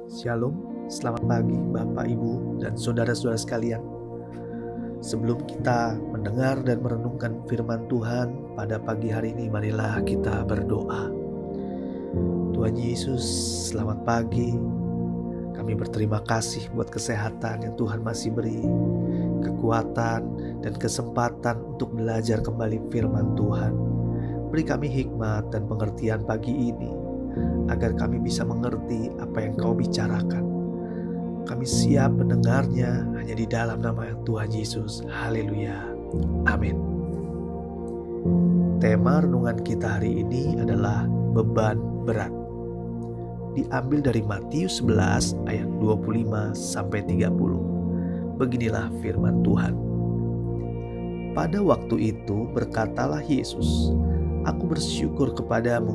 Shalom, selamat pagi Bapak, Ibu, dan saudara-saudara sekalian. Sebelum kita mendengar dan merenungkan firman Tuhan pada pagi hari ini, marilah kita berdoa. Tuhan Yesus, selamat pagi. Kami berterima kasih buat kesehatan yang Tuhan masih beri, kekuatan dan kesempatan untuk belajar kembali firman Tuhan. Beri kami hikmat dan pengertian pagi ini, agar kami bisa mengerti apa yang Kau bicarakan. Kami siap mendengarnya hanya di dalam nama Tuhan Yesus. Haleluya. Amin. Tema renungan kita hari ini adalah beban berat. Diambil dari Matius 11 ayat 25-30. Beginilah firman Tuhan. Pada waktu itu berkatalah Yesus, "Aku bersyukur kepadamu,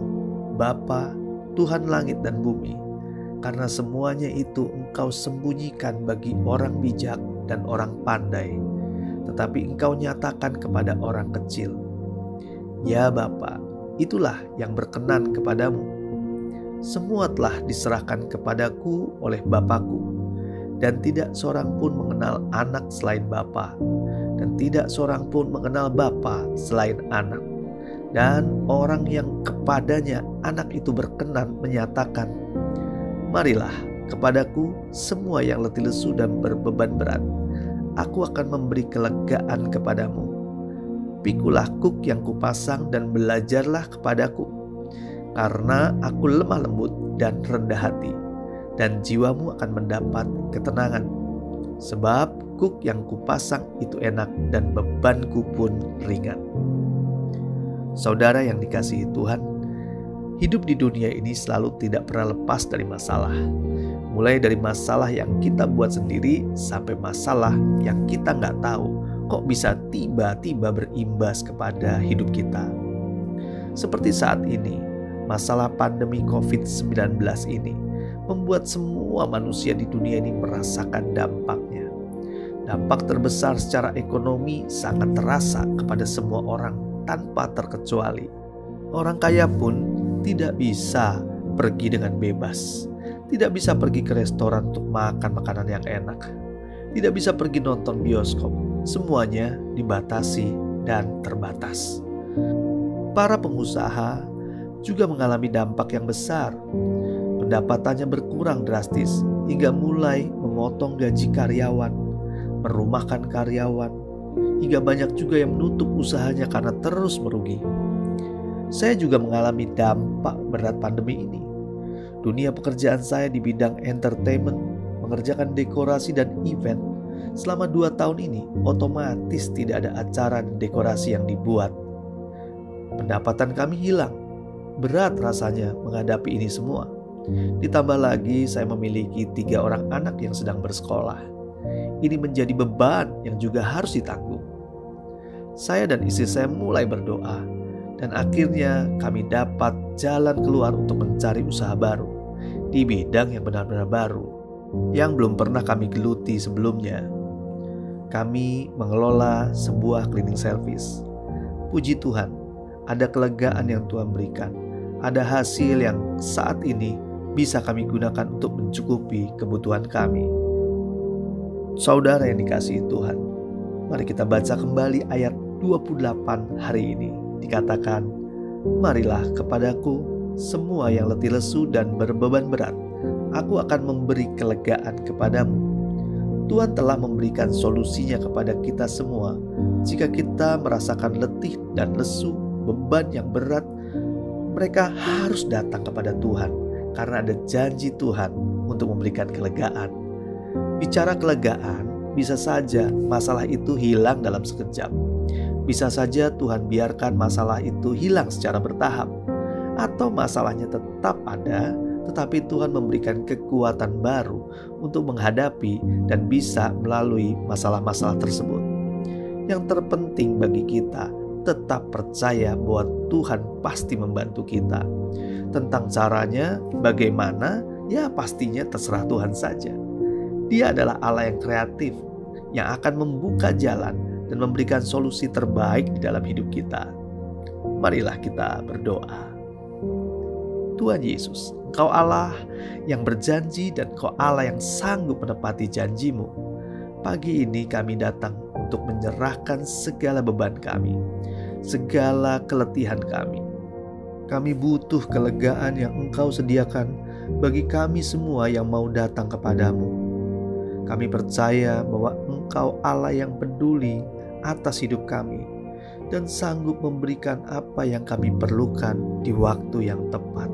Bapa, Tuhan langit dan bumi, karena semuanya itu Engkau sembunyikan bagi orang bijak dan orang pandai, tetapi Engkau nyatakan kepada orang kecil. Ya Bapa, itulah yang berkenan kepadamu. Semua telah diserahkan kepadaku oleh Bapakku, dan tidak seorang pun mengenal anak selain Bapa, dan tidak seorang pun mengenal Bapa selain anak. Dan orang yang kepadanya anak itu berkenan menyatakan, marilah kepadaku semua yang letih lesu dan berbeban berat. Aku akan memberi kelegaan kepadamu. Pikulah kuk yang kupasang dan belajarlah kepadaku. Karena aku lemah lembut dan rendah hati, dan jiwamu akan mendapat ketenangan. Sebab kuk yang kupasang itu enak dan bebanku pun ringan." Saudara yang dikasihi Tuhan, hidup di dunia ini selalu tidak pernah lepas dari masalah. Mulai dari masalah yang kita buat sendiri sampai masalah yang kita nggak tahu kok bisa tiba-tiba berimbas kepada hidup kita. Seperti saat ini, masalah pandemi COVID-19 ini membuat semua manusia di dunia ini merasakan dampaknya. Dampak terbesar secara ekonomi sangat terasa kepada semua orang tanpa terkecuali. Orang kaya pun tidak bisa pergi dengan bebas, tidak bisa pergi ke restoran untuk makan makanan yang enak, tidak bisa pergi nonton bioskop. Semuanya dibatasi dan terbatas. Para pengusaha juga mengalami dampak yang besar. Pendapatannya berkurang drastis hingga mulai memotong gaji karyawan, merumahkan karyawan, hingga banyak juga yang menutup usahanya karena terus merugi. Saya juga mengalami dampak berat pandemi ini. Dunia pekerjaan saya di bidang entertainment, mengerjakan dekorasi dan event, selama 2 tahun ini otomatis tidak ada acara dan dekorasi yang dibuat. Pendapatan kami hilang. Berat rasanya menghadapi ini semua. Ditambah lagi saya memiliki 3 orang anak yang sedang bersekolah. Ini menjadi beban yang juga harus ditanggung. Saya dan istri saya mulai berdoa, dan akhirnya kami dapat jalan keluar untuk mencari usaha baru di bidang yang benar-benar baru, yang belum pernah kami geluti sebelumnya. Kami mengelola sebuah cleaning service. Puji Tuhan, ada kelegaan yang Tuhan berikan. Ada hasil yang saat ini bisa kami gunakan untuk mencukupi kebutuhan kami. Saudara yang dikasihi Tuhan, mari kita baca kembali ayat 28 hari ini. Dikatakan, marilah kepadaku semua yang letih lesu dan berbeban berat. Aku akan memberi kelegaan kepadamu. Tuhan telah memberikan solusinya kepada kita semua. Jika kita merasakan letih dan lesu, beban yang berat, mereka harus datang kepada Tuhan karena ada janji Tuhan untuk memberikan kelegaan. Bicara kelegaan, bisa saja masalah itu hilang dalam sekejap. Bisa saja Tuhan biarkan masalah itu hilang secara bertahap. Atau masalahnya tetap ada, tetapi Tuhan memberikan kekuatan baru untuk menghadapi dan bisa melalui masalah-masalah tersebut. Yang terpenting bagi kita, tetap percaya bahwa Tuhan pasti membantu kita. Tentang caranya, bagaimana, ya pastinya terserah Tuhan saja. Dia adalah Allah yang kreatif, yang akan membuka jalan dan memberikan solusi terbaik di dalam hidup kita. Marilah kita berdoa. Tuhan Yesus, Engkau Allah yang berjanji dan Engkau Allah yang sanggup menepati janji-Mu. Pagi ini kami datang untuk menyerahkan segala beban kami, segala keletihan kami. Kami butuh kelegaan yang Engkau sediakan bagi kami semua yang mau datang kepadamu. Kami percaya bahwa Engkau Allah yang peduli atas hidup kami dan sanggup memberikan apa yang kami perlukan di waktu yang tepat.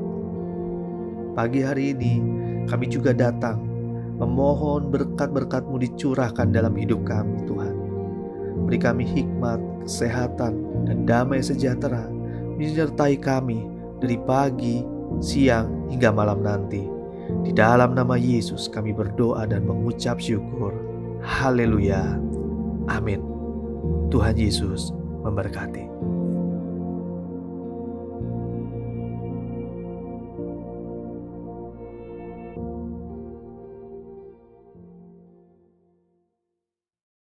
Pagi hari ini kami juga datang memohon berkat-berkat-Mu dicurahkan dalam hidup kami, Tuhan. Beri kami hikmat, kesehatan, dan damai sejahtera menyertai kami dari pagi, siang, hingga malam nanti. Di dalam nama Yesus kami berdoa dan mengucap syukur. Haleluya. Amin. Tuhan Yesus memberkati.